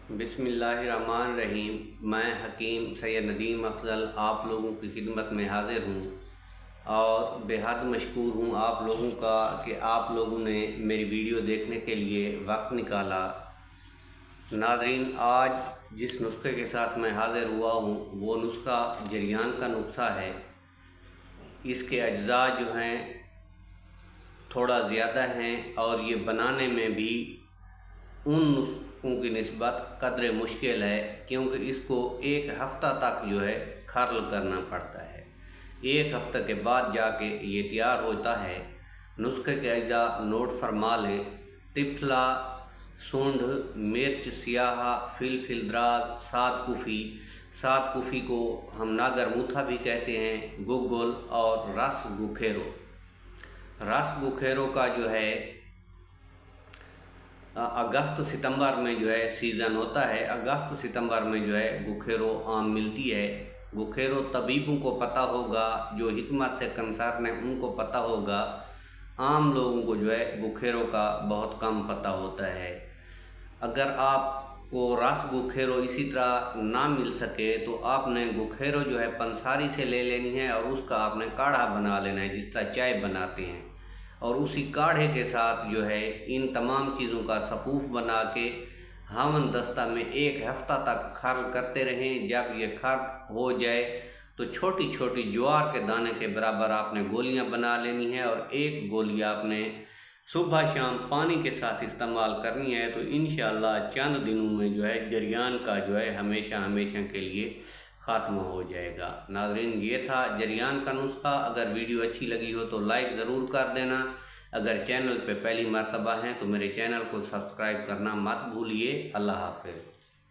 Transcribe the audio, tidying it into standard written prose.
बिस्मिल्लाहिर्रहमानिर्रहीम। मैं हकीम सैयद नदीम अफजल आप लोगों की खिदमत में हाज़िर हूँ और बेहद मशकूर हूँ आप लोगों का कि आप लोगों ने मेरी वीडियो देखने के लिए वक्त निकाला। नाज़रीन, आज जिस नुस्खे के साथ मैं हाज़िर हुआ हूँ वो नुस्खा जरियान का नुस्खा है। इसके अज्जा जो हैं थोड़ा ज़्यादा हैं और ये बनाने में भी उन नुस्खों की निस्बत कदरे मुश्किल है, क्योंकि इसको एक हफ़्ता तक जो है खर्ल करना पड़ता है। एक हफ़्ते के बाद जाके ये तैयार होता है। नुस्खे के अज्जा नोट फरमा लें। तिफला, सूंढ, मिर्च सियाह, फिल दराज, सात कुफ़ी को हम नागर मुथा भी कहते हैं, गुगल और रस गुखेरो का जो है अगस्त सितंबर में जो है सीज़न होता है। अगस्त सितंबर में जो है गुखेरो आम मिलती है। गुखेरो तबीबों को पता होगा, जो हिकमत से कंसर्न है उनको पता होगा। आम लोगों को जो है गुखेरो का बहुत कम पता होता है। अगर आपको रस गुखेरो इसी तरह ना मिल सके तो आपने गुखेरो जो है पंसारी से ले लेनी है और उसका आपने काढ़ा बना लेना है, जिस तरह चाय बनाते हैं। और उसी काढ़े के साथ जो है इन तमाम चीज़ों का सफ़ूफ बना के हमन दस्ता में एक हफ़्ता तक खर्ल करते रहें। जब ये खर्ल हो जाए तो छोटी छोटी ज्वार के दाने के बराबर आपने गोलियां बना लेनी है और एक गोली आपने सुबह शाम पानी के साथ इस्तेमाल करनी है। तो इंशाअल्लाह चंद दिनों में जो है जरियान का जो है हमेशा के लिए ख़त्म हो जाएगा। नाज़रीन, ये था जरियान का नुस्खा। अगर वीडियो अच्छी लगी हो तो लाइक ज़रूर कर देना। अगर चैनल पे पहली मर्तबा हैं तो मेरे चैनल को सब्सक्राइब करना मत भूलिए। अल्लाह हाफ़िज़।